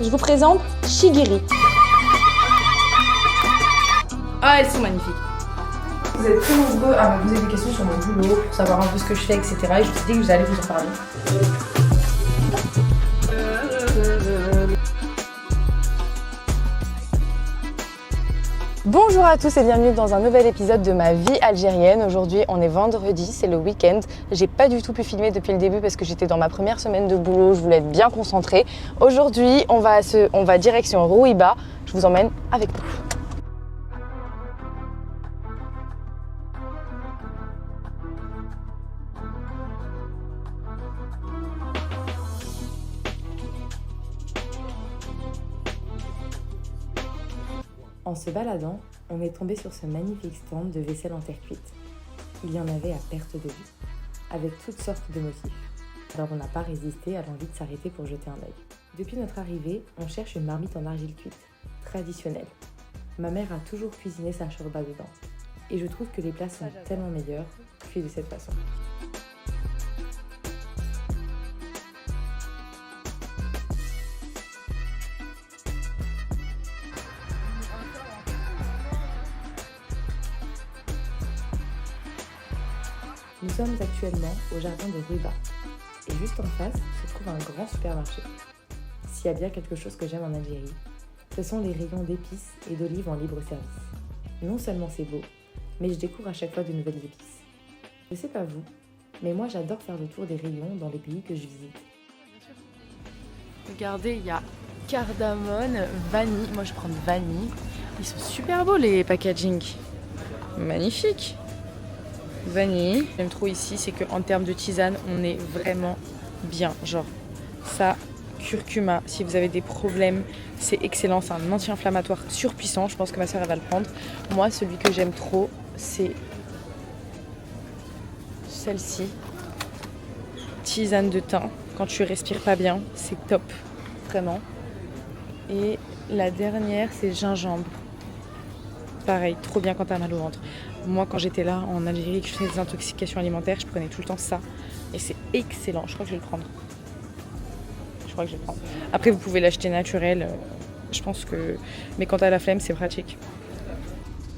je vous présente Shigiri. Ah, elles sont magnifiques. Vous êtes très nombreux à me poser des questions sur mon boulot, pour savoir un peu ce que je fais, etc. Et je me suis dit que j'allais vous en parler. Bonjour à tous et bienvenue dans un nouvel épisode de ma vie algérienne. Aujourd'hui on est vendredi, c'est le week-end. J'ai pas du tout pu filmer depuis le début parce que j'étais dans ma première semaine de boulot, je voulais être bien concentrée. Aujourd'hui on va direction Rouiba, je vous emmène avec nous. En se baladant, on est tombé sur ce magnifique stand de vaisselle en terre cuite. Il y en avait à perte de vue, avec toutes sortes de motifs. Alors on n'a pas résisté à l'envie de s'arrêter pour jeter un œil. Depuis notre arrivée, on cherche une marmite en argile cuite, traditionnelle. Ma mère a toujours cuisiné sa chorba dedans. Et je trouve que les plats sont tellement meilleurs cuits de cette façon. Nous sommes actuellement au jardin de Rouiba et juste en face se trouve un grand supermarché. S'il y a bien quelque chose que j'aime en Algérie, ce sont les rayons d'épices et d'olives en libre service. Non seulement c'est beau, mais je découvre à chaque fois de nouvelles épices. Je sais pas vous, mais moi j'adore faire le tour des rayons dans les pays que je visite. Regardez, il y a cardamone, vanille. Moi je prends vanille. Ils sont super beaux les packaging. Magnifique. Vanille. J'aime trop ici, c'est qu'en termes de tisane, on est vraiment bien. Genre, ça, curcuma, si vous avez des problèmes, c'est excellent. C'est un anti-inflammatoire surpuissant. Je pense que ma soeur, elle va le prendre. Moi, celui que j'aime trop, c'est celle-ci. Tisane de thym. Quand tu respires pas bien, c'est top. Vraiment. Et la dernière, c'est gingembre. Pareil, trop bien quand t'as mal au ventre. Moi, quand j'étais là en Algérie et que je faisais des intoxications alimentaires, je prenais tout le temps ça. Et c'est excellent. Je crois que je vais le prendre. Après, vous pouvez l'acheter naturel. Je pense que... Mais quand t'as la flemme, c'est pratique.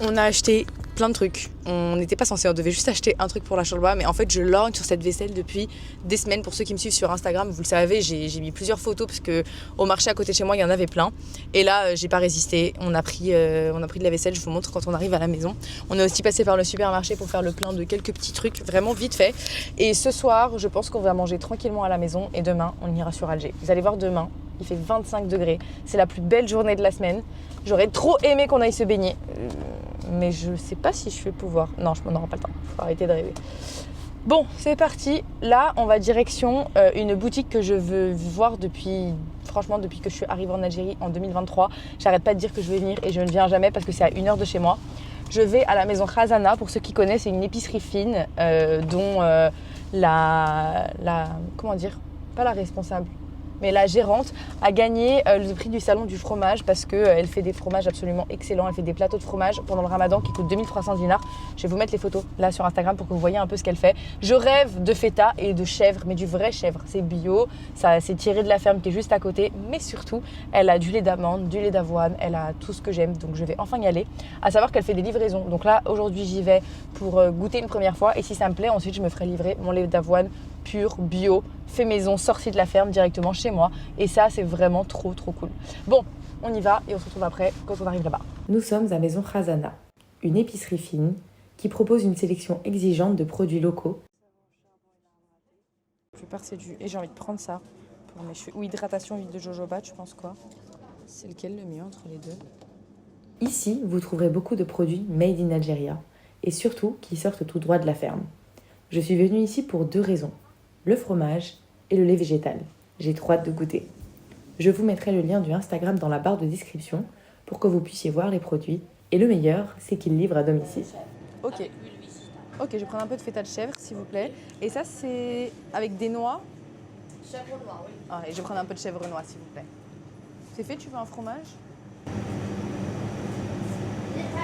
On a acheté plein de trucs. On n'était pas censé, on devait juste acheter un truc pour la chorba, mais en fait je lorgne sur cette vaisselle depuis des semaines. Pour ceux qui me suivent sur Instagram, vous le savez, j'ai mis plusieurs photos parce que au marché à côté de chez moi il y en avait plein. Et là j'ai pas résisté, on a pris de la vaisselle, je vous montre quand on arrive à la maison. On est aussi passé par le supermarché pour faire le plein de quelques petits trucs, vraiment vite fait. Et ce soir, je pense qu'on va manger tranquillement à la maison et demain on ira sur Alger. Vous allez voir demain, il fait 25 degrés, c'est la plus belle journée de la semaine. J'aurais trop aimé qu'on aille se baigner. Mais je sais pas si je vais pouvoir. Non, je n'aurai pas le temps. Faut arrêter de rêver. Bon, c'est parti. Là, on va direction une boutique que je veux voir depuis que je suis arrivée en Algérie en 2023. J'arrête pas de dire que je vais venir et je ne viens jamais parce que c'est à 1 heure de chez moi. Je vais à la maison Khazana. Pour ceux qui connaissent, c'est une épicerie fine dont comment dire, pas la responsable, mais la gérante a gagné le prix du salon du fromage parce qu'elle fait des fromages absolument excellents. Elle fait des plateaux de fromage pendant le ramadan qui coûtent 2300 dinars. Je vais vous mettre les photos là sur Instagram pour que vous voyez un peu ce qu'elle fait. Je rêve de feta et de chèvre, mais du vrai chèvre. C'est bio, ça c'est tiré de la ferme qui est juste à côté. Mais surtout, elle a du lait d'amande, du lait d'avoine, elle a tout ce que j'aime. Donc je vais enfin y aller. À savoir qu'elle fait des livraisons. Donc là, aujourd'hui, j'y vais pour goûter une première fois. Et si ça me plaît, ensuite, je me ferai livrer mon lait d'avoine pur, bio, fait maison, sorti de la ferme directement chez moi. Et ça, c'est vraiment trop cool. Bon, on y va et on se retrouve après quand on arrive là-bas. Nous sommes à Maison Khazana, une épicerie fine qui propose une sélection exigeante de produits locaux. Je vais passer et j'ai envie de prendre ça pour mes cheveux. Ou hydratation huile de jojoba, tu penses quoi? C'est lequel le mieux entre les deux? Ici, vous trouverez beaucoup de produits made in Algeria et surtout qui sortent tout droit de la ferme. Je suis venue ici pour 2 raisons. Le fromage et le lait végétal. J'ai trop hâte de goûter. Je vous mettrai le lien du Instagram dans la barre de description pour que vous puissiez voir les produits. Et le meilleur, c'est qu'ils livrent à domicile. Ok, je vais prendre un peu de feta de chèvre, s'il vous plaît. Et ça, c'est avec des noix? Chèvre noix, oui. Ah, et je vais prendre un peu de chèvre noix, s'il vous plaît. C'est fait, tu veux un fromage?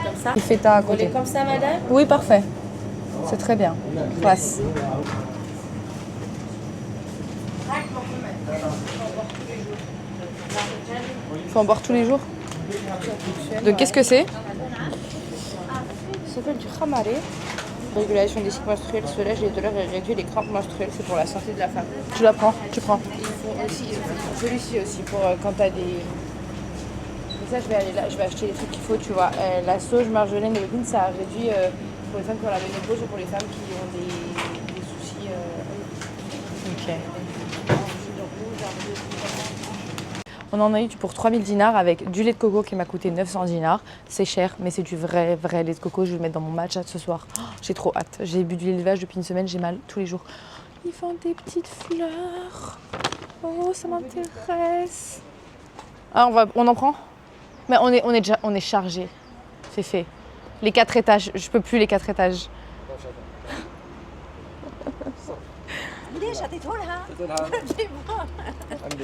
Comme ça. Et feta à Vous côté. voulez comme ça, madame? Oui, parfait. C'est très bien. Passe. Faut en boire tous les jours. Donc qu'est-ce que c'est? Ça s'appelle du khamari. Régulation des cycles menstruels, soulage les douleurs et réduit les crampes menstruelles. C'est pour la santé de la femme. Tu la prends, tu prends. Ils font aussi, celui-ci aussi pour quand t'as des. Mais ça, je vais aller là, je vais acheter les trucs qu'il faut, tu vois. La sauge, marjolaine et l'épine, ça réduit pour les femmes qui ont la ménopause ou pour les femmes qui ont des soucis. Ok. On en a eu pour 3000 dinars avec du lait de coco qui m'a coûté 900 dinars. C'est cher, mais c'est du vrai lait de coco. Je vais le mettre dans mon matcha ce soir. Oh, j'ai trop hâte. J'ai bu du lait de vache depuis une semaine, j'ai mal tous les jours. Ils vendent des petites fleurs. Oh, ça m'intéresse. Ah, on en prend? Mais on est chargé. C'est fait. Les 4 étages, je peux plus les 4 étages.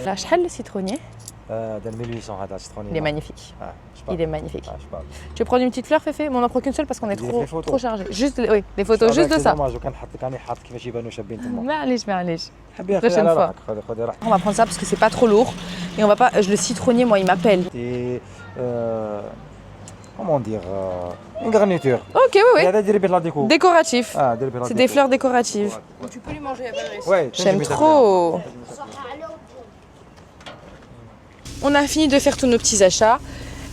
La شحال le citronnier? ده 1800 هذا citronnier. Il est magnifique. Ah, Il est magnifique. je parle. Tu veux prendre une petite fleur, Féfé? Mais on n'en prend qu'une seule parce qu'on est Des trop photos. chargé. Juste, oui, des photos juste de ça. dommage وكان حط كان يحط كيفاش يبانوا شابين تما. معليش. حبيها Prochaine على fois. روحك خذي راحتك. On va prendre ça parce que c'est pas trop lourd. Et on va pas. Le citronnier, moi, il m'appelle. Et comment dire une garniture. Ok, oui. هذا ديري به لا ديكو. Décoratif. ديري به لا C'est ديكو. des fleurs décoratives. Tu peux lui manger, il n'y a pas de risque. Ouais, J'aime trop. On a fini de faire tous nos petits achats.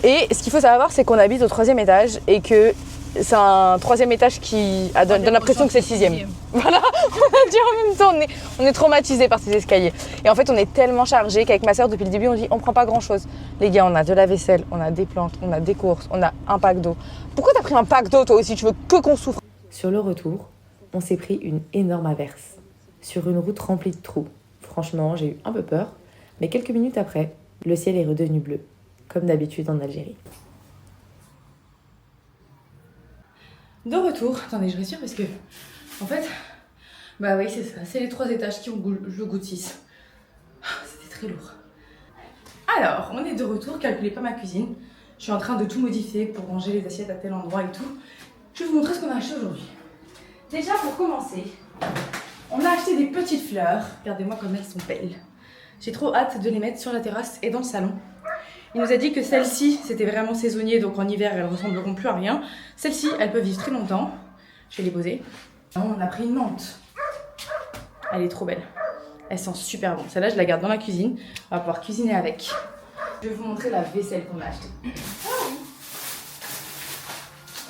Et ce qu'il faut savoir, c'est qu'on habite au 3e étage et que c'est un 3e étage qui donne l'impression que c'est le 6e. Voilà, on a dit en même temps, on est traumatisés par ces escaliers. Et en fait, on est tellement chargés qu'avec ma soeur, depuis le début, on dit on prend pas grand chose. Les gars, on a de la vaisselle, on a des plantes, on a des courses, on a un pack d'eau. Pourquoi t'as pris un pack d'eau toi aussi? Tu veux que qu'on souffre? Sur le retour, on s'est pris une énorme averse. Sur une route remplie de trous. Franchement, j'ai eu un peu peur. Mais quelques minutes après, le ciel est redevenu bleu, comme d'habitude en Algérie. De retour, attendez, je rassure parce que, en fait, bah oui, c'est ça, c'est les 3 étages qui ont le goût de 6. C'était très lourd. Alors, on est de retour, calculez pas ma cuisine. Je suis en train de tout modifier pour ranger les assiettes à tel endroit et tout. Je vais vous montrer ce qu'on a acheté aujourd'hui. Déjà, pour commencer, on a acheté des petites fleurs. Regardez-moi comme elles sont belles. J'ai trop hâte de les mettre sur la terrasse et dans le salon. Il nous a dit que celles-ci, c'était vraiment saisonnier, donc en hiver, elles ressembleront plus à rien. Celles-ci, elles peuvent vivre très longtemps. Je vais les poser. On a pris une menthe. Elle est trop belle. Elle sent super bon. Celle-là, je la garde dans la cuisine. On va pouvoir cuisiner avec. Je vais vous montrer la vaisselle qu'on a achetée.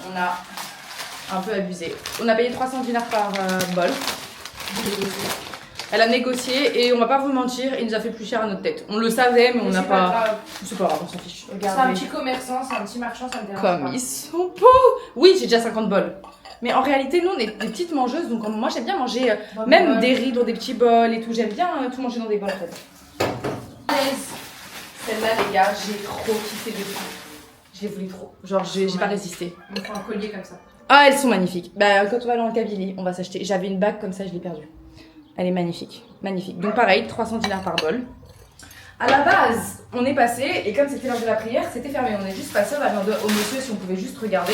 On a un peu abusé. On a payé 300 dinars par bol. Elle a négocié et on va pas vous mentir, il nous a fait plus cher à notre tête. On le savait, mais on n'a pas. C'est pas grave, on s'en fiche. C'est un petit commerçant, c'est un petit marchand, ça me dérange Comme pas. ils sont beaux. Oui, j'ai déjà 50 bols. Mais en réalité, nous, on est des petites mangeuses, donc moi j'aime bien manger même des riz dans des petits bols et tout. J'aime bien tout manger dans des bols en fait. Celle-là, les gars, j'ai trop kiffé dessus. Je les voulais trop. Genre, j'ai pas résisté. On fait un collier comme ça. Ah, elles sont magnifiques. Bah, quand on va aller en Kabylie, on va s'acheter. J'avais une bague comme ça, je l'ai perdue. Elle est magnifique, magnifique. Donc pareil, 300 dinars par bol. À la base, on est passé, et comme c'était l'heure de la prière, c'était fermé. On est juste passé, on a demandé au monsieur si on pouvait juste regarder.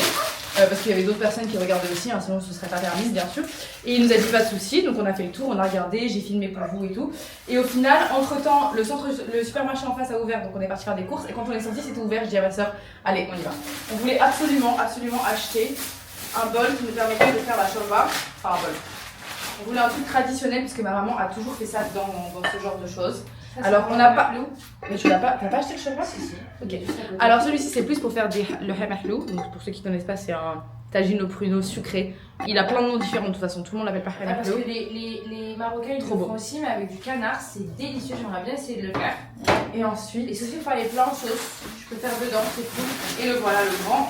Parce qu'il y avait d'autres personnes qui regardaient aussi, hein, sinon ce serait pas permis, bien sûr. Et il nous a dit pas de soucis, donc on a fait le tour, on a regardé, j'ai filmé pour vous et tout. Et au final, entre-temps, le supermarché en face a ouvert, donc on est parti faire des courses. Et quand on est sorti, c'était ouvert, je dis à ma soeur, allez, on y va. On voulait absolument acheter un bol qui nous permettait de faire la shorba. Enfin, un bol. On voulait un truc traditionnel parce que ma maman a toujours fait ça dans ce genre de choses. Ça, alors on n'a pas. Mahlou. Mais tu l'as pas. T'as pas acheté le shorba? Si. Ok. Alors celui-ci c'est plus pour faire le hamahlou. Donc pour ceux qui connaissent pas, c'est un tagine au pruneau sucré. Il a plein de noms différents de toute façon. Tout le monde l'appelle pas Parce hamahlou. que les Marocains ils Trop le beau. font aussi, mais avec du canard, c'est délicieux. J'aimerais bien essayer de le faire. Et ensuite. Et ceci, il faut aller plein de sauces. Je peux faire dedans, c'est cool. Et le voilà le grand.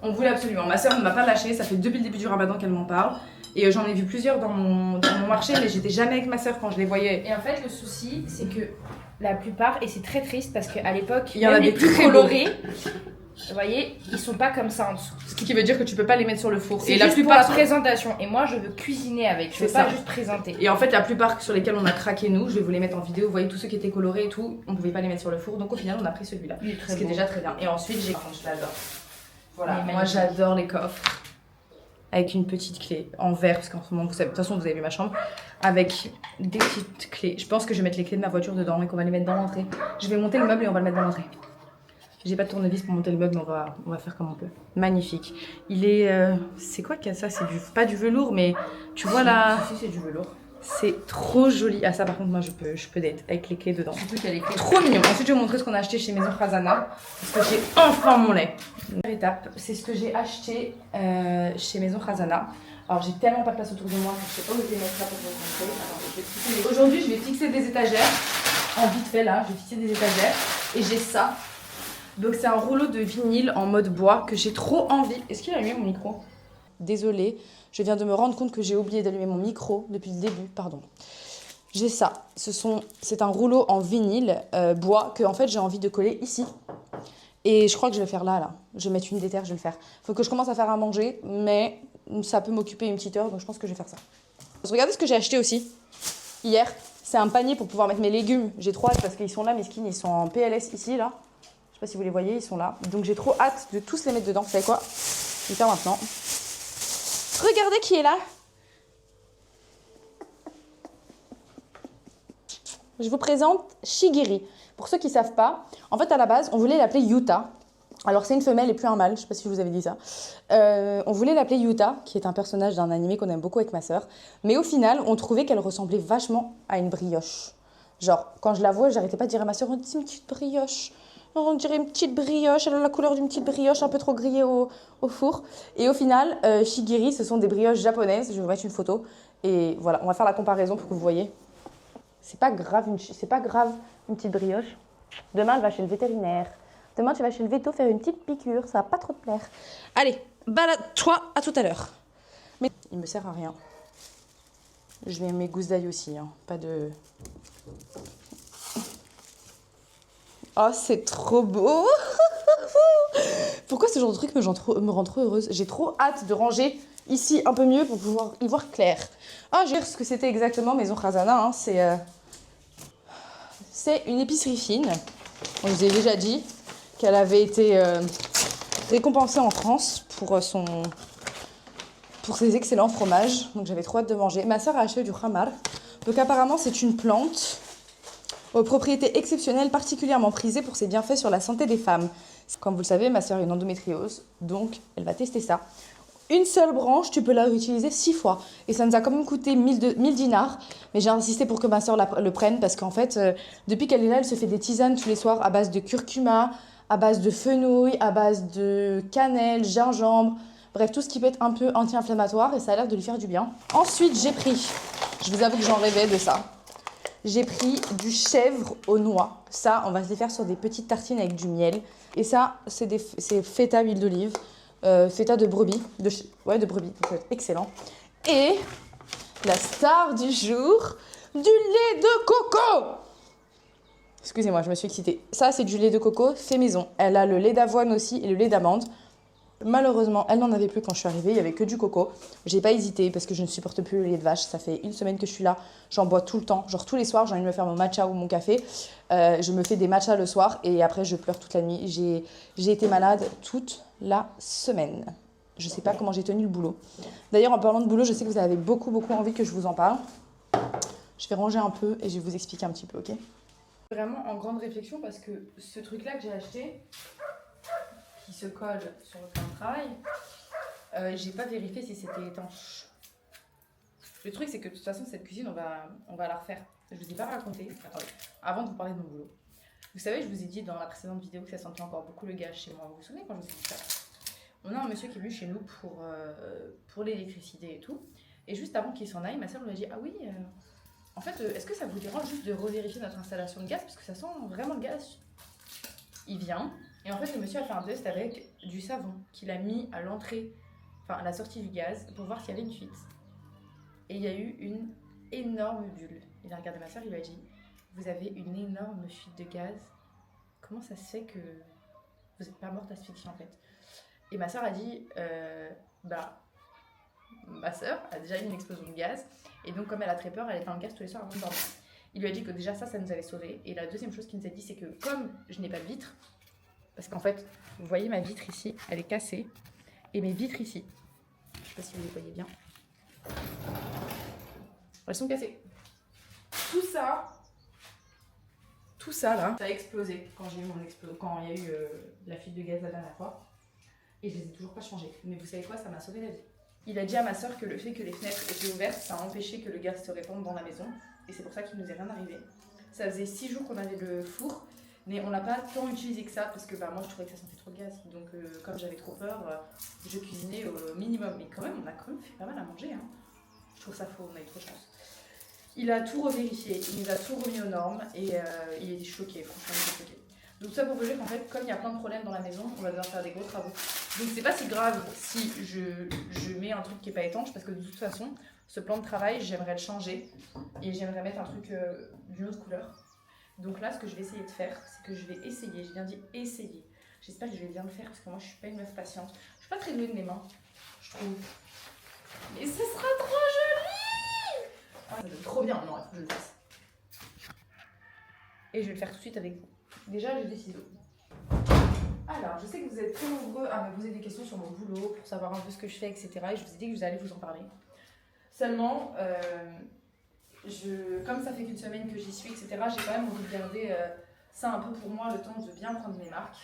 On voulait absolument. Ma soeur ne m'a pas lâché. Ça fait depuis le début du Ramadan qu'elle m'en parle. Et j'en ai vu plusieurs dans mon marché, mais j'étais jamais avec ma soeur quand je les voyais. Et en fait, le souci, c'est que la plupart, et c'est très triste parce qu'à l'époque, Il y en même a les des plus très colorés, vous voyez, ils sont pas comme ça en dessous. Ce qui veut dire que tu peux pas les mettre sur le four. C'est Et la juste plupart pour la présentation. Et moi, je veux cuisiner avec. Je veux C'est pas ça. juste présenter. Et en fait, la plupart sur lesquels on a craqué nous, je vais vous les mettre en vidéo. Vous voyez tous ceux qui étaient colorés et tout, on pouvait pas les mettre sur le four. Donc au final, on a pris celui-là. Il est très Ce qui est beau. déjà très bien. Et ensuite, j'ai. Enfin, je l'adore. Voilà. Il est Moi, magnifique. j'adore les coffres. Avec une petite clé en verre, parce qu'en ce moment, vous savez, de toute façon, vous avez vu ma chambre. Avec des petites clés. Je pense que je vais mettre les clés de ma voiture dedans et qu'on va les mettre dans l'entrée. Je vais monter le meuble et on va le mettre dans l'entrée. J'ai pas de tournevis pour monter le meuble, mais on va faire comme on peut. Magnifique. Il est... c'est quoi qu'il y a ça? C'est pas du velours, mais tu vois là... Si, c'est du velours. C'est trop joli. Ah ça par contre moi je peux d'être avec les clés dedans. Surtout qu'il y a les clés. Trop mignon. Ensuite je vais vous montrer ce qu'on a acheté chez Maison Khazana. Parce que j'ai enfin mon lait. Première étape, c'est ce que j'ai acheté chez Maison Khazana. Alors j'ai tellement pas de place autour de moi que je sais pas où je vais mettre ça pour vous montrer. Aujourd'hui je vais fixer des étagères. En vite fait là, je vais fixer des étagères. Et j'ai ça. Donc c'est un rouleau de vinyle en mode bois que j'ai trop envie. Est-ce qu'il a allumé mon micro? Désolée, je viens de me rendre compte que j'ai oublié d'allumer mon micro depuis le début, pardon. J'ai ça, c'est un rouleau en vinyle bois que en fait j'ai envie de coller ici. Et je crois que je vais faire là. Je vais mettre une déterre, je vais le faire. Faut que je commence à faire à manger, mais ça peut m'occuper une petite heure, donc je pense que je vais faire ça. Regardez ce que j'ai acheté aussi, hier. C'est un panier pour pouvoir mettre mes légumes. J'ai trop hâte parce qu'ils sont là, mes skins, ils sont en PLS ici, là. Je sais pas si vous les voyez, ils sont là. Donc j'ai trop hâte de tous les mettre dedans. Vous savez quoi? Je vais faire maintenant. Regardez qui est là. Je vous présente Shigiri. Pour ceux qui ne savent pas, en fait à la base, on voulait l'appeler Yuta. Alors c'est une femelle et plus un mâle, je ne sais pas si je vous avais dit ça. On voulait l'appeler Yuta, qui est un personnage d'un animé qu'on aime beaucoup avec ma sœur. Mais au final, on trouvait qu'elle ressemblait vachement à une brioche. Genre, quand je la vois, j'arrêtais pas de dire à ma sœur, c'est une petite brioche. On dirait une petite brioche, elle a la couleur d'une petite brioche un peu trop grillée au four. Et au final, Shigiri, ce sont des brioches japonaises. Je vais vous mettre une photo. Et voilà, on va faire la comparaison pour que vous voyez. C'est pas grave une petite brioche. Demain, elle va chez le vétérinaire. Demain, tu vas chez le véto faire une petite piqûre. Ça va pas trop te plaire. Allez, balade-toi, à tout à l'heure. Mais il me sert à rien. Je mets mes gousses d'ail aussi, hein. Pas de... Oh, c'est trop beau. Pourquoi ce genre de truc me rend trop heureuse? J'ai trop hâte de ranger ici un peu mieux pour pouvoir y voir clair. Ah, je vais dire ce que c'était exactement Maison Khazana. Hein. C'est une épicerie fine. On vous a déjà dit qu'elle avait été récompensée en France pour ses excellents fromages. Donc j'avais trop hâte de manger. Ma soeur a acheté du khamar. Donc apparemment c'est une plante aux propriétés exceptionnelles, particulièrement prisée pour ses bienfaits sur la santé des femmes. Comme vous le savez, ma soeur a une endométriose, donc elle va tester ça. Une seule branche, tu peux la réutiliser 6 fois. Et ça nous a quand même coûté 1000 dinars. Mais j'ai insisté pour que ma soeur le prenne parce qu'en fait, depuis qu'elle est là, elle se fait des tisanes tous les soirs à base de curcuma, à base de fenouil, à base de cannelle, gingembre. Bref, tout ce qui peut être un peu anti-inflammatoire et ça a l'air de lui faire du bien. Ensuite, j'ai pris, je vous avoue que j'en rêvais de ça. J'ai pris du chèvre aux noix. Ça, on va se les faire sur des petites tartines avec du miel. Et ça, c'est feta huile d'olive. Feta de brebis. De brebis, ça va être excellent. Et la star du jour, du lait de coco. Excusez-moi, je me suis excitée. Ça, c'est du lait de coco fait maison. Elle a le lait d'avoine aussi et le lait d'amande. Malheureusement, elle n'en avait plus quand je suis arrivée, il n'y avait que du coco. J'ai pas hésité parce que je ne supporte plus le lait de vache. Ça fait une semaine que je suis là, j'en bois tout le temps. Genre tous les soirs, j'ai envie de me faire mon matcha ou mon café. Je me fais des matchas le soir et après je pleure toute la nuit. J'ai été malade toute la semaine. Je sais pas comment j'ai tenu le boulot. D'ailleurs, en parlant de boulot, je sais que vous avez beaucoup envie que je vous en parle. Je vais ranger un peu et je vais vous expliquer un petit peu, ok? Vraiment en grande réflexion parce que ce truc-là que j'ai acheté, qui se colle sur le plan de travail, j'ai pas vérifié si c'était étanche. Le truc c'est que de toute façon cette cuisine on va la refaire. Je vous ai pas raconté, attendez, avant de vous parler de mon boulot. Vous savez, je vous ai dit dans la précédente vidéo que ça sentait encore beaucoup le gaz chez moi. Vous vous souvenez quand je vous ai dit ça? On a un monsieur qui est venu chez nous pour l'électricité et tout. Et juste avant qu'il s'en aille, ma soeur lui a dit, ah oui, en fait, est-ce que ça vous dérange juste de revérifier notre installation de gaz parce que ça sent vraiment le gaz? Il vient. Et en fait, le monsieur a fait un test avec du savon qu'il a mis à l'entrée, enfin à la sortie du gaz, pour voir s'il y avait une fuite. Et il y a eu une énorme bulle. Il a regardé ma soeur, il lui a dit, vous avez une énorme fuite de gaz. Comment ça se fait que vous n'êtes pas morte d'asphyxie en fait? Et ma soeur a dit, ma soeur a déjà eu une explosion de gaz. Et donc comme elle a très peur, elle éteint le gaz tous les soirs avant de dormir. Il lui a dit que déjà ça nous avait sauvés. Et la deuxième chose qu'il nous a dit, c'est que comme je n'ai pas de vitre, parce qu'en fait, vous voyez ma vitre ici, elle est cassée. Et mes vitres ici, je ne sais pas si vous les voyez bien, elles sont cassées. Tout tout ça là, ça a explosé quand j'ai eu quand il y a eu la fuite de gaz la dernière fois. Et je les ai toujours pas changés. Mais vous savez quoi, ça m'a sauvé la vie. Il a dit à ma soeur que le fait que les fenêtres étaient ouvertes, ça a empêché que le gaz se répande dans la maison. Et c'est pour ça qu'il nous est rien arrivé. Ça faisait 6 jours qu'on avait le four, mais on n'a pas tant utilisé que ça parce que moi je trouvais que ça sentait trop le gaz. Donc comme j'avais trop peur, je cuisinais au minimum. Mais quand même, on a quand même fait pas mal à manger. Hein. Je trouve ça faux, on a eu trop de chance. Il a tout revérifié, il nous a tout remis aux normes et il était choqué, franchement il était choqué. Donc ça pour vous dire qu'en fait, comme il y a plein de problèmes dans la maison, on va devoir faire des gros travaux. Donc c'est pas si grave si je mets un truc qui est pas étanche parce que de toute façon, ce plan de travail, j'aimerais le changer et j'aimerais mettre un truc d'une autre couleur. Donc là, ce que je vais essayer de faire, c'est que je vais essayer, j'ai bien dit essayer. J'espère que je vais bien le faire parce que moi je suis pas une meuf patiente. Je suis pas très douée de mes mains, je trouve. Mais ce sera trop joli! Ah, ça donne trop bien, non, il faut que je le fasse. Et je vais le faire tout de suite avec vous. Déjà, j'ai des ciseaux. Alors, je sais que vous êtes très nombreux à me poser des questions sur mon boulot, pour savoir un peu ce que je fais, etc. Et je vous ai dit que vous allez vous en parler. Seulement, comme ça fait qu'une semaine que j'y suis, etc., j'ai quand même envie de garder ça un peu pour moi, le temps de bien prendre mes marques.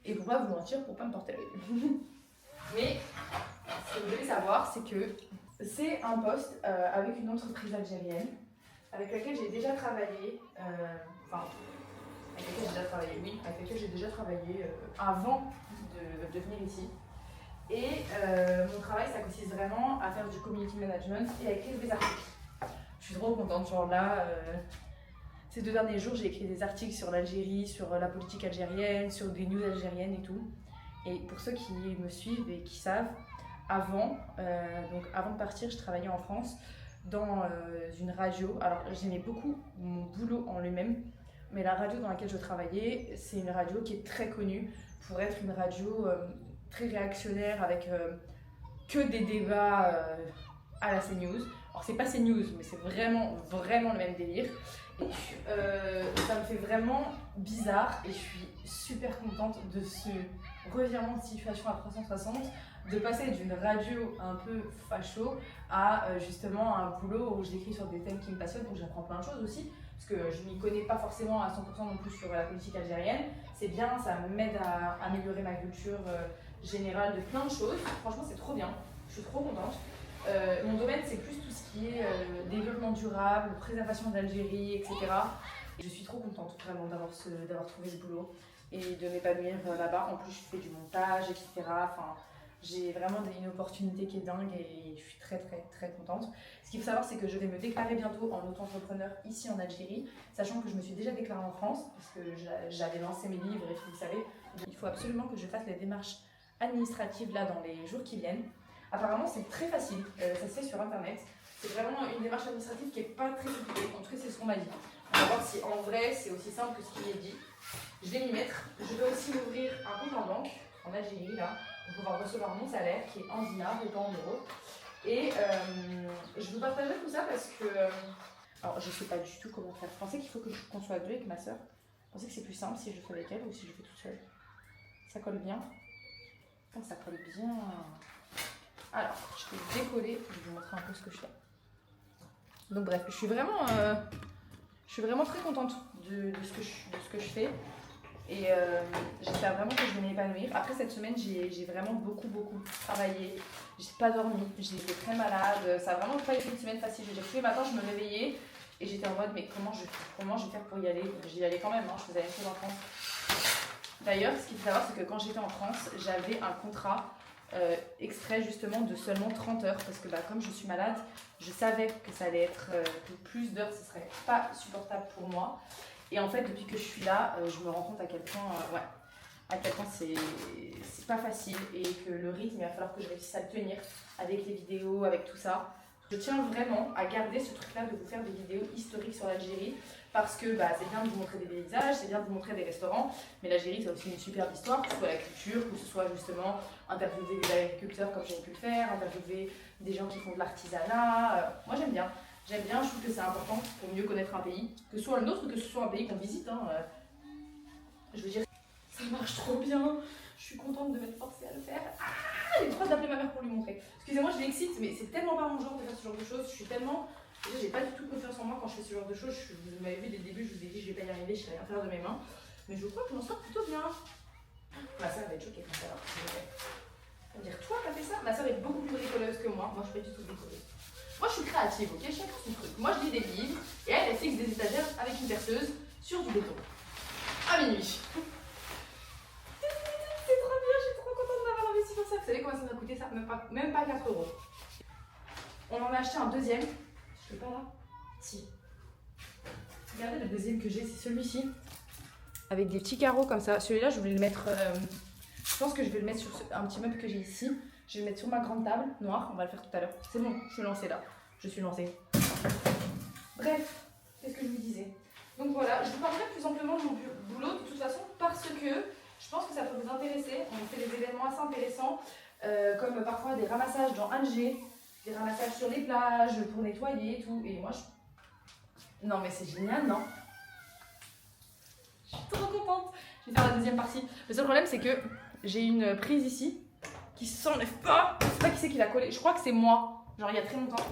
Et pour pas vous mentir, pour pas me porter l'œil. Mais, ce que vous devez savoir, c'est que c'est un poste avec une entreprise algérienne, avec laquelle j'ai déjà travaillé, avec laquelle j'ai déjà travaillé avant de venir ici. Et mon travail, ça consiste vraiment à faire du community management et à écrire des articles. Je suis trop contente, genre là, ces 2 derniers jours, j'ai écrit des articles sur l'Algérie, sur la politique algérienne, sur des news algériennes et tout. Et pour ceux qui me suivent et qui savent, avant de partir, je travaillais en France dans une radio. Alors j'aimais beaucoup mon boulot en lui-même, mais la radio dans laquelle je travaillais, c'est une radio qui est très connue pour être une radio très réactionnaire avec que des débats à la CNews. Alors c'est pas CNews, mais c'est vraiment le même délire. Et ça me fait vraiment bizarre et je suis super contente de ce revirement de situation à 360, de passer d'une radio un peu facho à justement un boulot où j'écris sur des thèmes qui me passionnent, où j'apprends plein de choses aussi, parce que je m'y connais pas forcément à 100% non plus sur la politique algérienne. C'est bien, ça m'aide à améliorer ma culture générale de plein de choses. Franchement, c'est trop bien, je suis trop contente. Mon domaine, c'est plus tout ce qui est développement durable, préservation d'Algérie, etc. Et je suis trop contente vraiment d'avoir trouvé ce boulot et de m'épanouir là-bas. En plus, je fais du montage, etc. Enfin, j'ai vraiment une opportunité qui est dingue et je suis très contente. Ce qu'il faut savoir, c'est que je vais me déclarer bientôt en auto-entrepreneur ici en Algérie, sachant que je me suis déjà déclarée en France parce que j'avais lancé mes livres et vous savez. Il faut absolument que je fasse les démarches administratives là dans les jours qui viennent. Apparemment, c'est très facile, ça se fait sur internet. C'est vraiment une démarche administrative qui n'est pas très compliquée. En tout cas, c'est ce qu'on m'a dit. On va voir si en vrai c'est aussi simple que ce qu'il est dit. Je vais m'y mettre. Je vais aussi m'ouvrir un compte en banque en Algérie là, pour pouvoir recevoir mon salaire qui est en dinars et pas en euros. Et je vous partagerai tout ça parce que. Alors, je sais pas du tout comment faire. Je pensais qu'il faut qu'on soit à 2 avec ma soeur. Je pensais que c'est plus simple si je le fais avec elle ou si je le fais toute seule. Ça colle bien. Oh, ça colle bien. Alors, je vais décoller, je vais vous montrer un peu ce que je fais. Donc bref, je suis vraiment très contente de ce que je fais. Et j'espère vraiment que je vais m'épanouir. Après cette semaine, j'ai vraiment beaucoup travaillé. J'ai pas dormi, j'étais très malade. Ça a vraiment pas été une semaine facile. Je veux dire, tous les matins, je me réveillais et j'étais en mode, mais comment je vais faire pour y aller? J'y allais quand même, hein, je faisais la même chose en France. D'ailleurs, ce qu'il faut savoir, c'est que quand j'étais en France, j'avais un contrat extrait justement de seulement 30 heures parce que comme je suis malade, je savais que ça allait être que plus d'heures, ce serait pas supportable pour moi. Et en fait, depuis que je suis là, je me rends compte à quel point c'est pas facile et que le rythme, il va falloir que je réussisse à le tenir avec les vidéos, avec tout ça. Je tiens vraiment à garder ce truc-là de vous faire des vidéos historiques sur l'Algérie parce que c'est bien de vous montrer des paysages, c'est bien de vous montrer des restaurants, mais l'Algérie, c'est aussi une superbe histoire, que ce soit la culture, que ce soit justement interviewer des agriculteurs comme j'ai pu le faire, interviewer des gens qui font de l'artisanat. Moi, j'aime bien. Je trouve que c'est important pour mieux connaître un pays, que ce soit le nôtre ou que ce soit un pays qu'on visite. Je veux dire, ça marche trop bien. Je suis contente de m'être forcée à le faire. J'ai le droit d'appeler ma mère pour lui montrer. Excusez-moi, je l'excite, mais c'est tellement pas mon genre de faire ce genre de choses. Je suis tellement Déjà, j'ai pas du tout confiance en moi quand je fais ce genre de choses. Vous m'avez vu dès le début, je vous ai dit je vais pas y arriver, je sais rien faire de mes mains. Mais je crois que je m'en sors plutôt bien. Ma soeur va être choquée quand ça va. Elle va dire toi t'as fait ça. Ma soeur est beaucoup plus bricoleuse que moi. Moi je suis pas du tout bricoleuse. Moi je suis créative, ok, chacun son truc. Moi je lis des livres et elle fixe des étagères avec une perceuse sur du béton. À minuit. C'est trop bien, je suis trop contente d'avoir investi dans ça. Vous savez combien ça m'a coûté ça? Même pas 4 €. On en a acheté un deuxième. Je fais pas là? Si. Regardez le deuxième que j'ai, c'est celui-ci. Avec des petits carreaux comme ça. Celui-là, je voulais le mettre. Je pense que je vais le mettre sur un petit meuble que j'ai ici. Je vais le mettre sur ma grande table noire. On va le faire tout à l'heure. C'est bon, je suis lancée là. Je suis lancée. Bref, qu'est-ce que je vous disais? Donc voilà, je vous parlerai plus amplement de mon boulot de toute façon parce que je pense que ça peut vous intéresser. On fait des événements assez intéressants comme parfois des ramassages dans Alger, des ramassages sur les plages pour nettoyer et tout. Et moi, non mais c'est génial, non? Je suis trop contente. Je vais faire la deuxième partie. Le seul problème, c'est que j'ai une prise ici qui s'enlève pas. Je sais pas qui c'est qui l'a collée. Je crois que c'est moi. Genre il y a très longtemps.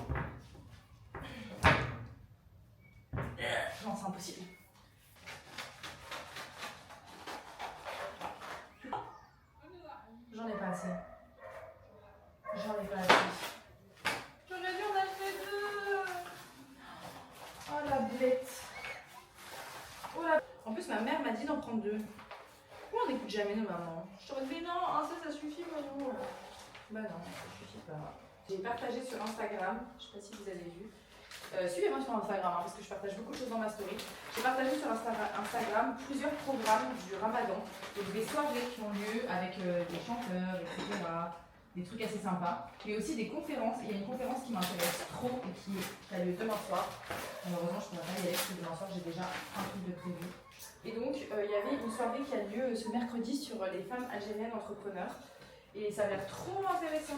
Non, c'est impossible. J'en ai pas assez. J'en ai pas assez. J'aurais dû en acheter 2. Oh la bête. Oh la... En plus, ma mère m'a dit d'en prendre 2. Pourquoi on n'écoute jamais nos mamans? Je t'aurais dit, mais non, un seul ça suffit, maman. Bah non, ça suffit pas. J'ai partagé sur Instagram, je sais pas si vous avez vu. Suivez-moi sur Instagram hein, parce que je partage beaucoup de choses dans ma story. J'ai partagé sur Instagram plusieurs programmes du Ramadan. Donc des soirées qui ont lieu avec des chanteurs, etc. Des trucs assez sympas. Mais aussi des conférences. Il y a une conférence qui m'intéresse trop et qui a lieu demain soir. Malheureusement, je ne pourrais pas y aller parce que demain soir, j'ai déjà un truc de prévu. Et donc, il y avait une soirée qui a lieu ce mercredi sur les femmes algériennes entrepreneurs. Et ça a l'air trop intéressant.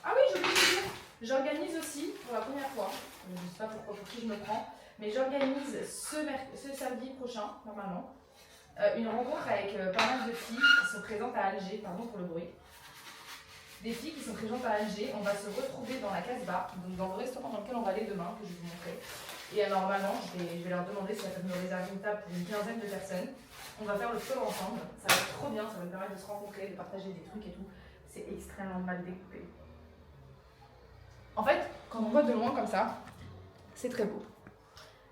Ah oui, je voulais vous dire, j'organise aussi, pour la première fois, je ne sais pas pourquoi, pour qui je me prends, mais j'organise ce samedi prochain, normalement, une rencontre avec pas mal de filles qui sont présentes à Alger, pardon pour le bruit. Des filles qui sont présentes à Alger, on va se retrouver dans la Casbah, donc dans le restaurant dans lequel on va aller demain, que je vais vous montrer. Et normalement, je vais leur demander si elles peuvent me réserver une table pour une quinzaine de personnes. On va faire le tour ensemble, ça va être trop bien, ça va me permettre de se rencontrer, de partager des trucs et tout. C'est extrêmement mal découpé. En fait, quand on voit de loin comme ça, c'est très beau.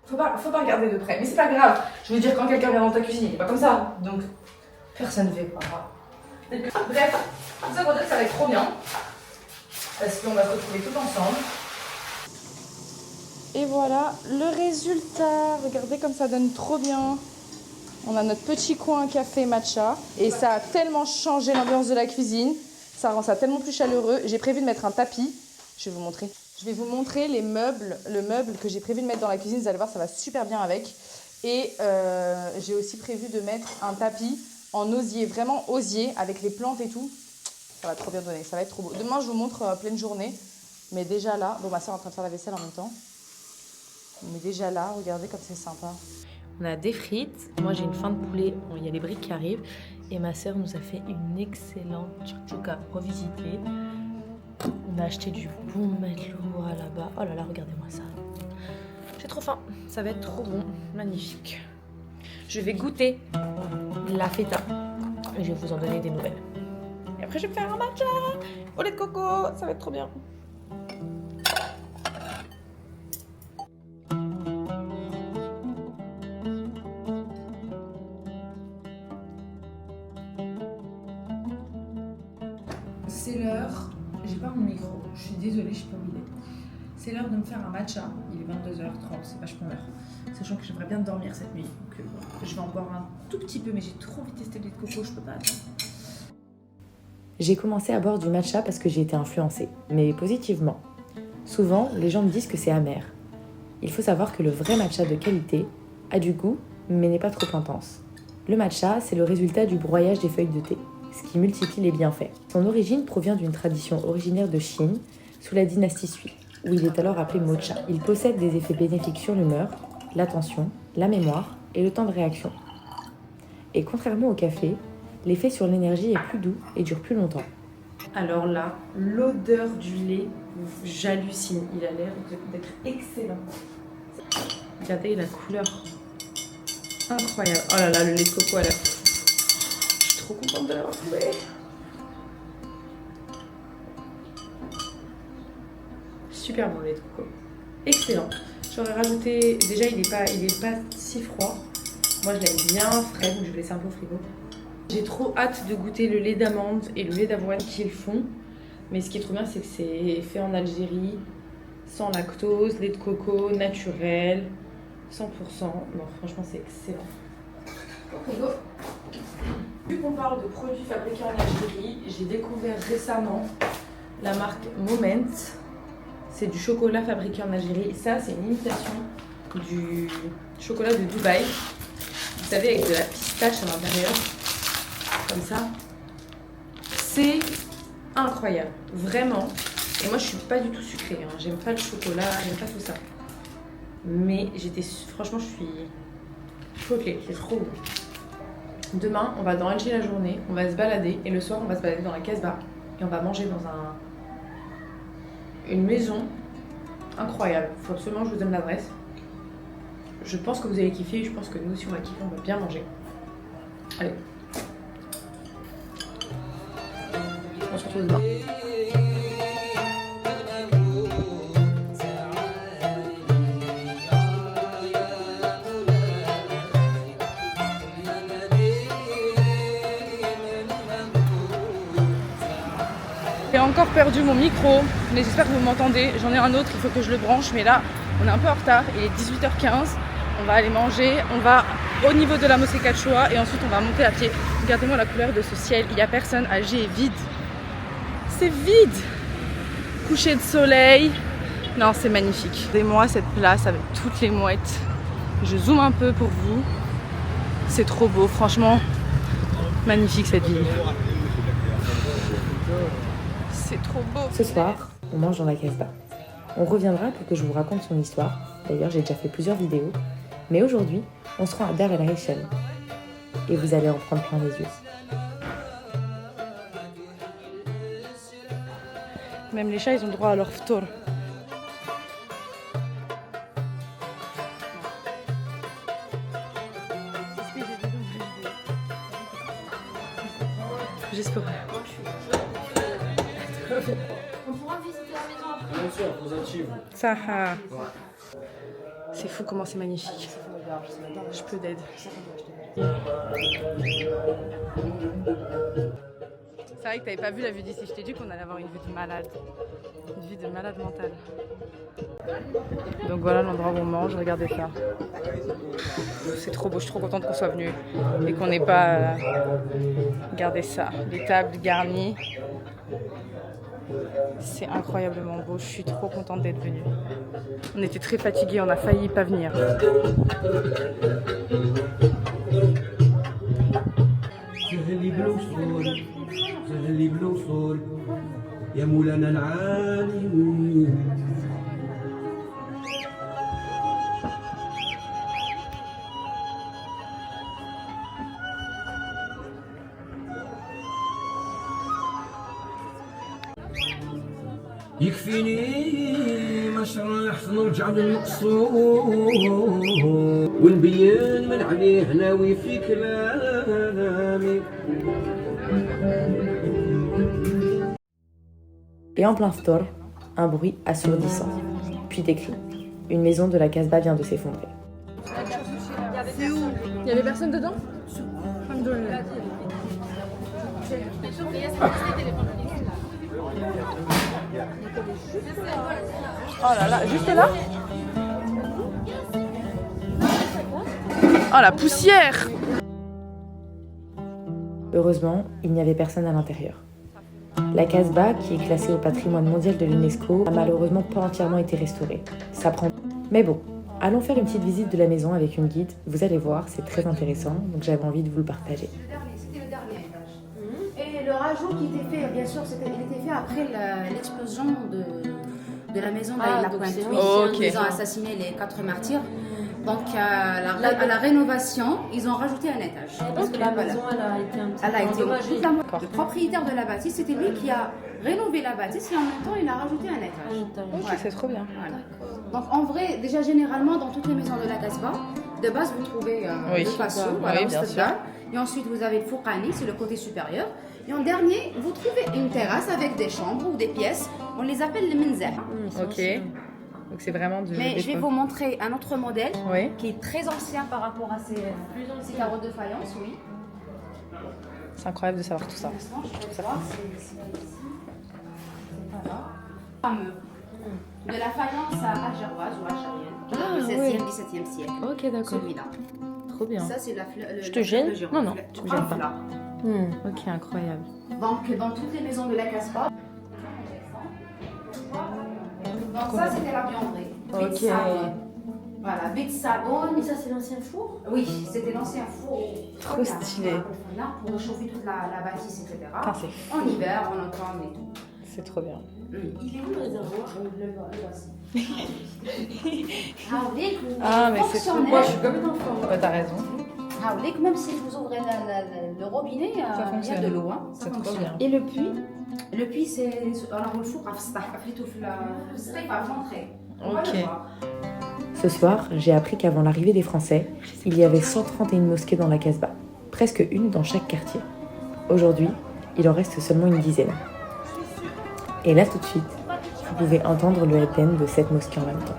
Faut pas regarder de près, mais c'est pas grave. Je veux dire, quand quelqu'un vient dans ta cuisine, il est pas comme ça. Donc, personne ne fait pas. Bref, tout ça pour dire que ça va être trop bien. Parce qu'on va se retrouver tout ensemble. Et voilà le résultat. Regardez comme ça donne trop bien. On a notre petit coin café matcha. Et ça a tellement changé l'ambiance de la cuisine. Ça rend ça tellement plus chaleureux. J'ai prévu de mettre un tapis. Je vais vous montrer. Je vais vous montrer les meubles, le meuble que j'ai prévu de mettre dans la cuisine. Vous allez voir, ça va super bien avec. Et j'ai aussi prévu de mettre un tapis en osier, vraiment osier, avec les plantes et tout. Ça va trop bien donner, ça va être trop beau. Demain, je vous montre pleine journée. Mais déjà là, bon, ma soeur est en train de faire la vaisselle en même temps. Mais déjà là, regardez comme c'est sympa. On a des frites, moi j'ai une fin de poulet, bon, il y a les briques qui arrivent. Et ma soeur nous a fait une excellente chouchouka revisitée. On a acheté du bon matloua là-bas. Oh là là, regardez-moi ça. J'ai trop faim, ça va être trop bon, magnifique. Je vais goûter la feta et je vais vous en donner des nouvelles. Et après je vais me faire un matcha au lait de coco, ça va être trop bien. C'est l'heure, j'ai pas mon micro, je suis désolée, je sais pas où il est. C'est l'heure de me faire un matcha, il est 22h30, c'est vachement l'heure. Sachant que j'aimerais bien dormir cette nuit, donc je vais en boire un tout petit peu, mais j'ai trop envie de tester le lait de coco, je peux pas attendre. J'ai commencé à boire du matcha parce que j'ai été influencée, mais positivement. Souvent, les gens me disent que c'est amer. Il faut savoir que le vrai matcha de qualité a du goût, mais n'est pas trop intense. Le matcha, c'est le résultat du broyage des feuilles de thé, ce qui multiplie les bienfaits. Son origine provient d'une tradition originaire de Chine, sous la dynastie Sui, où il est alors appelé mocha. Il possède des effets bénéfiques sur l'humeur, l'attention, la mémoire et le temps de réaction. Et contrairement au café, l'effet sur l'énergie est plus doux et dure plus longtemps. Alors là, l'odeur du lait J'hallucine, il a l'air d'être excellent. Regardez la couleur. Incroyable. Oh là là, le lait de coco à la... Je suis trop contente de l'avoir trouvé. Super bon le lait de coco. Excellent. J'aurais rajouté... Déjà, il est pas si froid. Moi, je l'aime bien frais, donc je vais laisser un peu au frigo. J'ai trop hâte de goûter le lait d'amande et le lait d'avoine qu'ils font. Mais ce qui est trop bien, c'est que c'est fait en Algérie, sans lactose, lait de coco, naturel, 100%. Non, franchement, c'est excellent. Ok, go. Vu qu'on parle de produits fabriqués en Algérie, j'ai découvert récemment la marque Moment. C'est du chocolat fabriqué en Algérie. Et ça, c'est une imitation du chocolat de Dubaï. Vous savez, avec de la pistache à l'intérieur. Comme ça. C'est incroyable, vraiment. Et moi, je suis pas du tout sucrée. Hein. J'aime pas le chocolat, j'aime pas tout ça. Mais franchement, je suis choquée. C'est trop bon. Demain, on va dans Alger la journée, on va se balader. Et le soir, on va se balader dans la Casbah. Et on va manger dans une maison incroyable. Il faut absolument que je vous donne l'adresse. Je pense que vous allez kiffer. Je pense que nous aussi, on va kiffer. On va bien manger. Allez. On se retrouve demain. J'ai encore perdu mon micro, mais j'espère que vous m'entendez. J'en ai un autre, il faut que je le branche, mais là, on est un peu en retard. Il est 18h15. On va aller manger. On va au niveau de la mosquée Kachoua et ensuite on va monter à pied. Regardez-moi la couleur de ce ciel. Il n'y a personne. Alger est vide. C'est vide. Coucher de soleil. Non, c'est magnifique. Regardez-moi cette place avec toutes les mouettes. Je zoome un peu pour vous. C'est trop beau, franchement. Magnifique cette ville. C'est trop beau. Ce soir, on mange dans la Casbah. On reviendra pour que je vous raconte son histoire. D'ailleurs, j'ai déjà fait plusieurs vidéos. Mais aujourd'hui, on se rend à Dar El Haïcham. Et vous allez en prendre plein les yeux. Même les chats, ils ont droit à leur ftour. J'espère. On pourra visiter la maison après. Bien sûr, positive. Ça, c'est fou comment c'est magnifique. Je peux d'aide. C'est vrai que t'avais pas vu la vue d'ici. Je t'ai dit qu'on allait avoir une vue de malade. Une vue de malade mentale. Donc voilà l'endroit où on mange. Regardez ça. C'est trop beau. Je suis trop contente qu'on soit venu et qu'on n'ait pas. Regardez ça. Les tables garnies. C'est incroyablement beau. Je suis trop contente d'être venue. On était très fatigués. On a failli pas venir. سهل بالوصول يا مولانا العالي يكفيني مشرح نرجع للمقصود ونبين من عليه ناوي في كلامي. Et en plein ftor, un bruit assourdissant, puis des cris. Une maison de la Casbah vient de s'effondrer. Il y avait personne dedans? Oh là là, juste là? Oh la poussière! Heureusement, il n'y avait personne à l'intérieur. La Casbah, qui est classée au patrimoine mondial de l'UNESCO, a malheureusement pas entièrement été restaurée. Ça prend... Mais bon, allons faire une petite visite de la maison avec une guide. Vous allez voir, c'est très intéressant, donc j'avais envie de vous le partager. C'était le dernier étage. Et le rajout qui était fait, bien sûr, il était fait après l'explosion de la maison d'Aïla Pointe. Oh, ok. Ils ont assassiné les 4 martyrs. Donc à la rénovation, ils ont rajouté un étage. Parce que la maison, elle a été un petit Elle a peu été endommagée. Le propriétaire de la bâtisse, c'était lui qui a rénové la bâtisse et en même temps il a rajouté un étage. Ok, c'est trop bien. Voilà. Donc en vrai, déjà généralement dans toutes les maisons de la Casbah, de base vous trouvez Oui. le fassou, Oui, voilà, bien au sûr. stade. Et ensuite vous avez le fouqani, c'est le côté supérieur. Et en dernier, vous trouvez une terrasse avec des chambres ou des pièces. On les appelle les menzah. Ok. Donc c'est vraiment du. Mais je vais vous montrer un autre modèle Oui. qui est très ancien par rapport à ces carreaux de faïence, oui. C'est incroyable de savoir tout ça. Pour l'instant, je vais voir, c'est ici. Voilà. Fameux. De la faïence algéroise ou algérienne, qui date du 16e, 17e siècle. Ok, d'accord. Celui-là. Trop bien. Ça, c'est la fleur. Je te gêne? Non, non, tu me gênes pas. Là. Ok, incroyable. Donc, dans toutes les maisons de la Casbah. Donc, ça, c'était la vianderie. Ok. Bit Sabon. Voilà, Bit Sabon. Et ça, c'est l'ancien four? Oui, c'était l'ancien four. Trop Regarde, stylé. Là, pour chauffer toute la bâtisse, etc. Putain, c'est En hiver, en automne et tout. C'est trop bien. Il est où le réservoir? Ah, mais c'est trop. Moi, je suis comme une enfant. Ouais, t'as raison. Même si vous ouvrez le robinet, il y a fonctionne. de l'eau. Hein. Ça C'est trop fonctionne. bien. Et le puits? Le puits, c'est. Alors, le four, c'est pas l'entrée. On va Ok. le voir. Ce soir, j'ai appris qu'avant l'arrivée des Français, il y avait 131 mosquées dans la Casbah, presque une dans chaque quartier. Aujourd'hui, il en reste seulement une dizaine. Et là tout de suite, vous pouvez entendre le Eden de cette mosquée en même temps.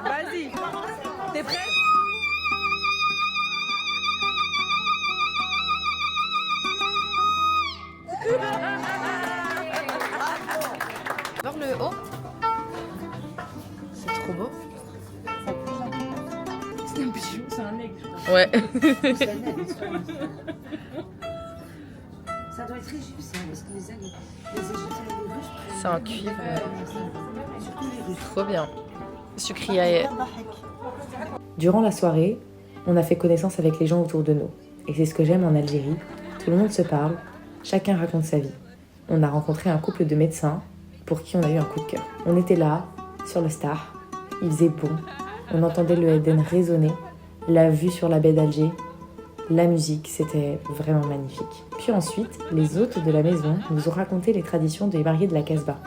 Vas-y, t'es prêt? Voir le haut. C'est trop beau. C'est un pigeon, c'est un aigle. Ouais. Ça doit être égyptien parce que les aigles, les Égyptiens et les Russes. C'est un cuivre. Trop bien. Sucriaye. Durant la soirée, on a fait connaissance avec les gens autour de nous. Et c'est ce que j'aime en Algérie. Tout le monde se parle, chacun raconte sa vie. On a rencontré un couple de médecins pour qui on a eu un coup de cœur. On était là, sur le Star, il faisait bon, on entendait le Eden résonner, la vue sur la baie d'Alger, la musique, c'était vraiment magnifique. Puis ensuite, les hôtes de la maison nous ont raconté les traditions des mariés de la Casbah.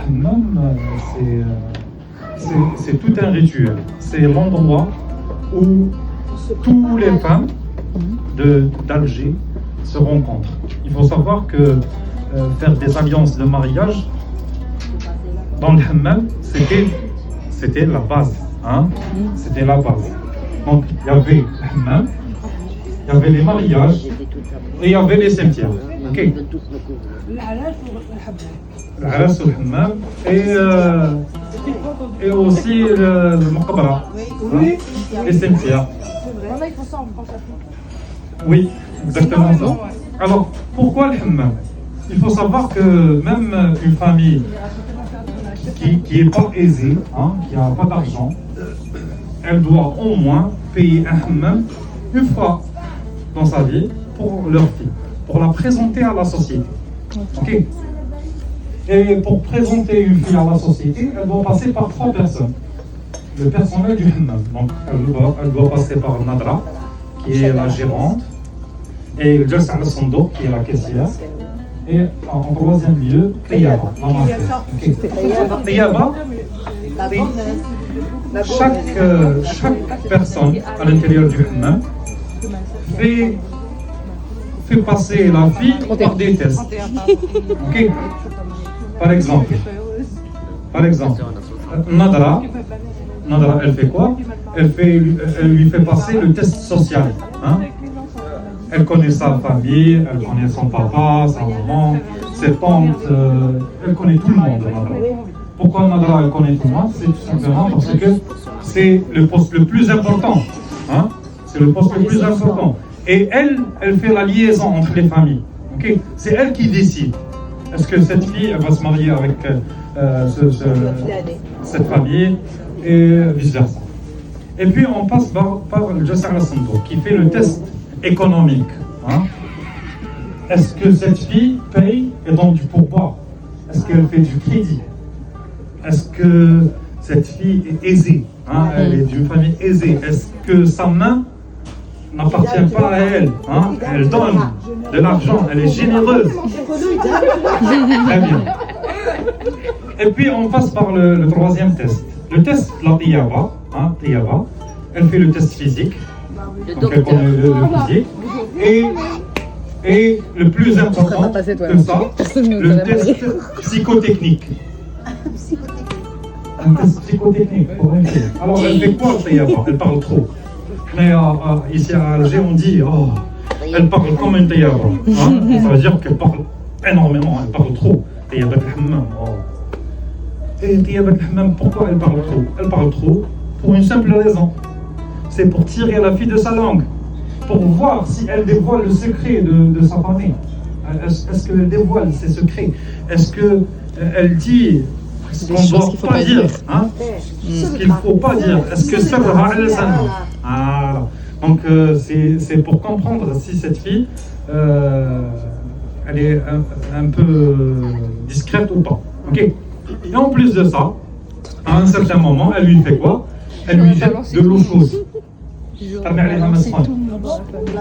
Hammam, c'est tout un rituel. C'est l'endroit où toutes les femmes d'Alger se rencontrent. Il faut savoir que faire des alliances de mariage dans le hammam, c'était la base. Hein? C'était la base. Donc il y avait le hammam, il y avait les mariages et il y avait les cimetières. Okay. العراس والحمام et aussi le maqbara, les cimetières. Oui, exactement ça. Alors, pourquoi le hammam? Il faut savoir que même une famille qui n'est pas aisée, hein, qui n'a pas d'argent, elle doit au moins payer un hammam une fois dans sa vie pour leur fille, pour la présenter à la société. Okay. Et pour présenter une fille à la société, elle doit passer par 3 personnes. Le personnel du hammam. Donc, elle doit passer par Nadra, qui est la gérante, et le Jalsa al-Sondo, qui est la caissière, et en 3e lieu, Tayaba, la masseuse. Okay. Tayaba, chaque personne à l'intérieur du hammam fait passer la fille par des tests. Okay. Par exemple, Nadra, elle fait quoi? Elle lui fait passer le test social. Hein? Elle connaît sa famille, elle connaît son papa, sa maman, ses tantes, elle connaît tout le monde, Nadra. Pourquoi Nadra, elle connaît tout le monde? C'est tout simplement parce que c'est le poste le plus important. Hein? C'est le poste le plus important. Et elle fait la liaison entre les familles. Okay, c'est elle qui décide. Est-ce que cette fille elle va se marier avec cette famille et vice-versa. Et puis on passe par le Jassar Santo qui fait le test économique. Hein? Est-ce que cette fille paye et donne du pourboire? Est-ce qu'elle fait du crédit? Est-ce que cette fille est aisée? Hein? Elle est d'une famille aisée. Est-ce que sa main n'appartient pas à elle? Hein? Elle donne de l'argent, elle est généreuse. Très bien. Et puis on passe par le troisième test. Le test, la Tiyaba, hein, Tiyaba, elle fait le test physique. Donc elle connaît le physique. Et le plus important que ça, le test psychotechnique. Un test psychotechnique pour une fille. Alors elle fait quoi, Tiyaba? Elle parle trop. Mais ici à Alger, on dit, oh, elle parle comme une Tiyaba. Hein? Ça veut dire qu'elle parle énormément, elle parle trop. Tiyaba al-Hammam. Et Tiyaba al-Hammam, pourquoi elle parle trop? Elle parle trop pour une simple raison. C'est pour tirer la fille de sa langue. Pour voir si elle dévoile le secret de sa famille. Est-ce qu'elle dévoile ses secrets? Est-ce qu'elle dit ce qu'on ne doit pas dire, hein? Ce qu'il ne faut pas dire? Est-ce que ça va aller ça? Ah, donc c'est pour comprendre si cette fille elle est un peu discrète ou pas. Okay. Et en plus de ça, à un certain moment, elle lui fait quoi? Elle lui jette de l'eau chaude.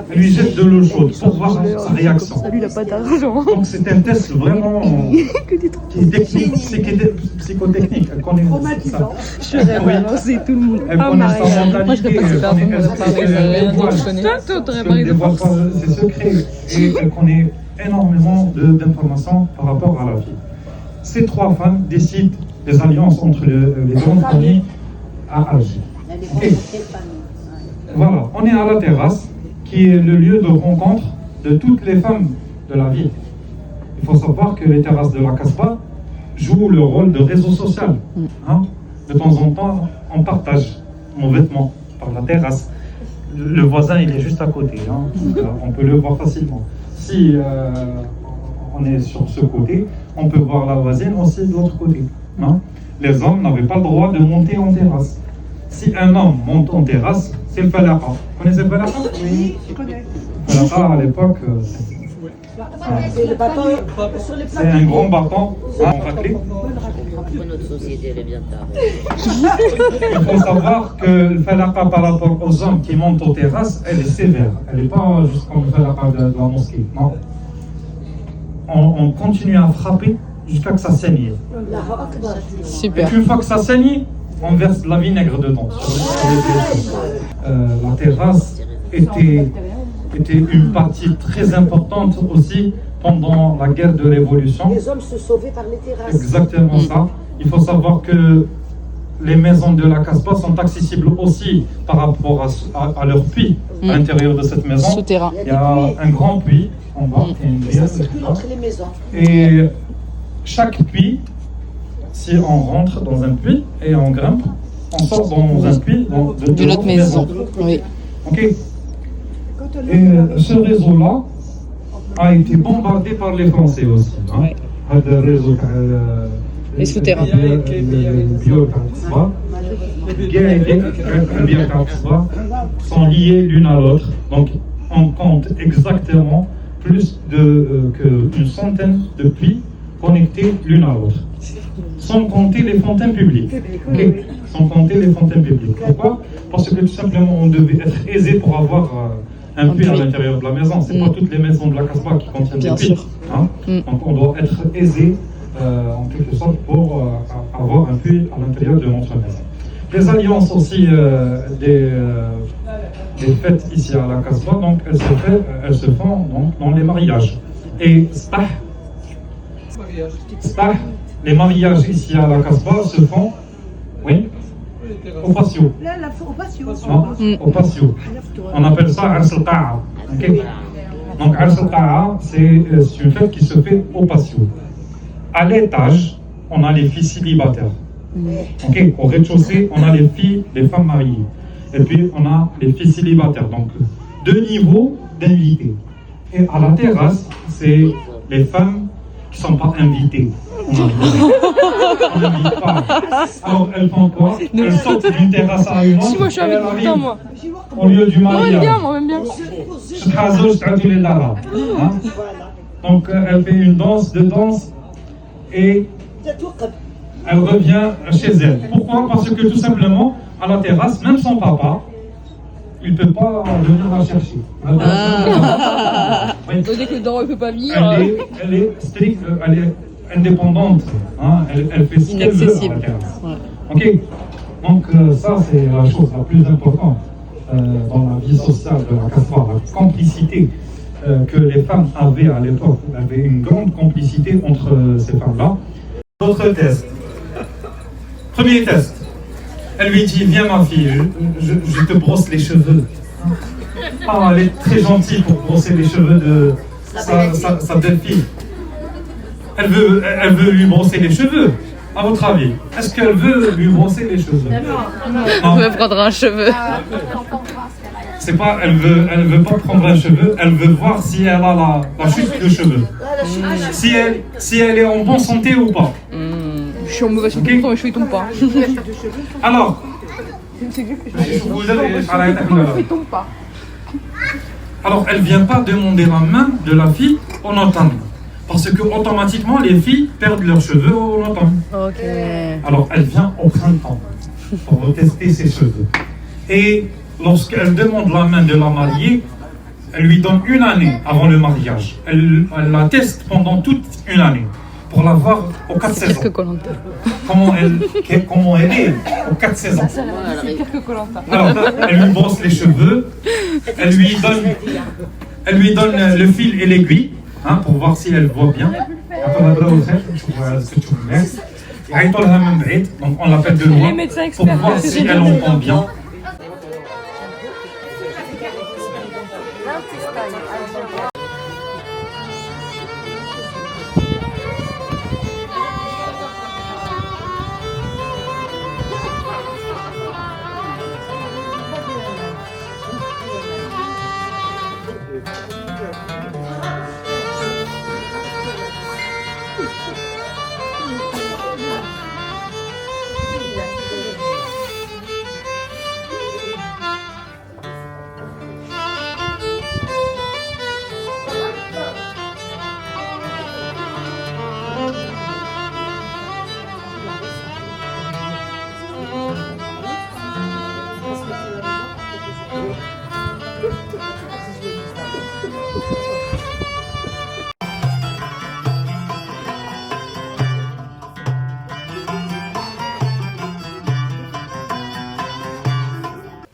Elle lui jette de l'eau chaude pour voir sa réaction. Lui, il n'a pas d'argent. Donc c'est un test vraiment qui est technique, psychotechnique. Elle connaît ça. Je vais balancer tout le monde. Elle connaît sa mentalité, elle dévoile pas ses secrets et elle connaît énormément d'informations par rapport à la vie. Ces trois femmes décident des alliances entre les grandes familles à Alger. Okay. Voilà, on est à la terrasse, qui est le lieu de rencontre de toutes les femmes de la ville. Il faut savoir que les terrasses de la Casbah jouent le rôle de réseau social. Hein? De temps en temps, on partage nos vêtements par la terrasse. Le voisin, il est juste à côté. Hein? On peut le voir facilement. Si on est sur ce côté, on peut voir la voisine aussi de l'autre côté. Hein? Les hommes n'avaient pas le droit de monter en terrasse. Si un homme monte en terrasse, c'est le falaqa. Vous connaissez le falaqa? Oui, je connais. Le falaqa, à l'époque, c'est un grand bâton en raclée. Notre société, elle est bien tard. Il faut savoir que le falaqa par rapport aux hommes qui montent aux terrasses, elle est sévère. Elle n'est pas juste comme le falaqa de la mosquée. Non. On continue à frapper jusqu'à que ça saigne. Super. Et une fois que ça saigne, on verse de la vinaigre dedans. La terrasse était une partie très importante aussi pendant la guerre de Révolution. Les hommes se sauvaient par les terrasses. Exactement ça. Il faut savoir que les maisons de la Casbah sont accessibles aussi par rapport à leur puits. À l'intérieur de cette maison, souterrain. Il y a un grand puits en bas. Ça circule entre les maisons. Et chaque puits, si on rentre dans un puits et on grimpe, on sort dans un puits de notre maison. Oui. Ok. Et ce réseau-là a été bombardé par les Français aussi. Hein. Oui. Les souterrains. Sont liés l'une à l'autre. Donc on compte exactement plus qu'une centaine de puits connectés l'une à l'autre. Sans compter les fontaines publiques. Okay. Sans compter les fontaines publiques. Pourquoi? Parce que tout simplement on devait être aisé pour avoir un puits à l'intérieur de la maison. C'est pas toutes les maisons de la Casbah qui contiennent des puits. Hein? Donc on doit être aisé en quelque sorte pour avoir un puits à l'intérieur de notre maison. Les alliances aussi des fêtes ici à la Casbah, donc elles se font donc, dans les mariages. Et les mariages ici à la Casbah se font, oui, au patio. Au patio. On appelle ça Ars al-Qa'a. Okay. Donc Ars al-Qa'a, c'est une fête qui se fait au patio. À l'étage, on a les filles célibataires. Okay. Au rez-de-chaussée, on a les femmes mariées. Et puis on a les filles célibataires. Donc deux niveaux d'invités. Et à la terrasse, c'est les femmes qui ne sont pas invitées. On n'invite pas. Alors elles font quoi? Elles sautent d'une terrasse à une autre. Si, moi je suis avec tout le temps, moi. Au lieu du Moi, mariage. même bien, moi, même bien. Hein? Donc elle fait une danse, deux danses et elle revient chez elle. Pourquoi? Parce que tout simplement, à la terrasse, même son papa, il ne peut pas venir la chercher. On dit que le daron ne peut pas venir. Elle est stricte, elle est indépendante. Hein? Elle fait ce qu'elle veut à la terrasse. Ouais. Ok? Donc ça, c'est la chose la plus importante dans la vie sociale de la Casbah, la complicité que les femmes avaient à l'époque. Il y avait une grande complicité entre ces femmes-là. D'autres tests. Premier test. Elle lui dit, viens ma fille, je te brosse les cheveux. Ah, elle est très gentille pour brosser les cheveux de sa belle-fille. Elle veut lui brosser les cheveux. À votre avis, est-ce qu'elle veut lui brosser les cheveux? On veut prendre un cheveu. C'est pas, elle veut pas prendre un cheveu, elle veut voir si elle a la chute de cheveux. Si elle est en bonne santé ou pas. Je suis en mauvaise santé, mes cheveux ils tombent pas. Alors, vous avez pas. Alors, elle vient pas demander la main de la fille en automne. Parce que automatiquement, les filles perdent leurs cheveux en automne. Ok. Alors, elle vient au printemps pour tester ses cheveux. Et lorsqu'elle demande la main de la mariée, elle lui donne une année avant le mariage. Elle la teste pendant toute une année pour la voir aux 4 saisons. C'est pire que Koh-Lanta. Comment elle est aux 4 saisons. C'est pire que Koh-Lanta. Alors, elle lui brosse les cheveux, elle lui donne le fil et l'aiguille, hein, pour voir si elle voit bien. Donc on l'appelle de loin pour voir si elle entend bien.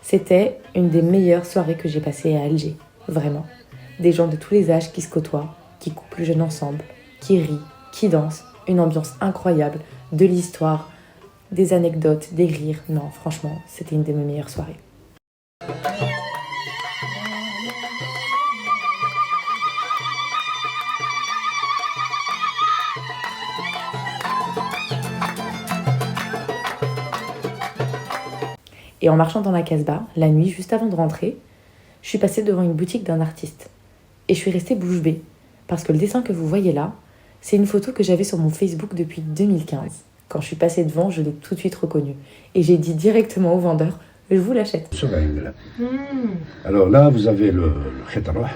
C'était une des meilleures soirées que j'ai passées à Alger, vraiment. Des gens de tous les âges qui se côtoient, qui coupent le jeûne ensemble, qui rient, qui dansent, une ambiance incroyable, de l'histoire, des anecdotes, des rires. Non, franchement, c'était une de mes meilleures soirées. Et en marchant dans la Casbah, la nuit, juste avant de rentrer, je suis passée devant une boutique d'un artiste. Et je suis restée bouche bée, parce que le dessin que vous voyez là, c'est une photo que j'avais sur mon Facebook depuis 2015. Quand je suis passée devant, je l'ai tout de suite reconnue. Et j'ai dit directement au vendeur, je vous l'achète. Alors là, vous avez le khétara,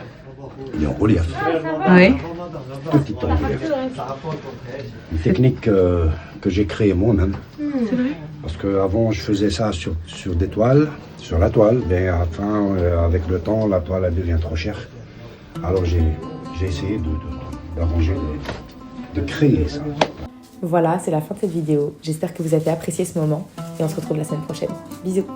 il est en relief. Oui. Petit en relief. Une technique que j'ai créée moi-même. C'est vrai. Parce qu'avant, je faisais ça sur des toiles, sur la toile, mais enfin, avec le temps, la toile elle devient trop chère. Alors j'ai essayé d'arranger, de créer ça. Voilà, c'est la fin de cette vidéo. J'espère que vous avez apprécié ce moment et on se retrouve la semaine prochaine. Bisous.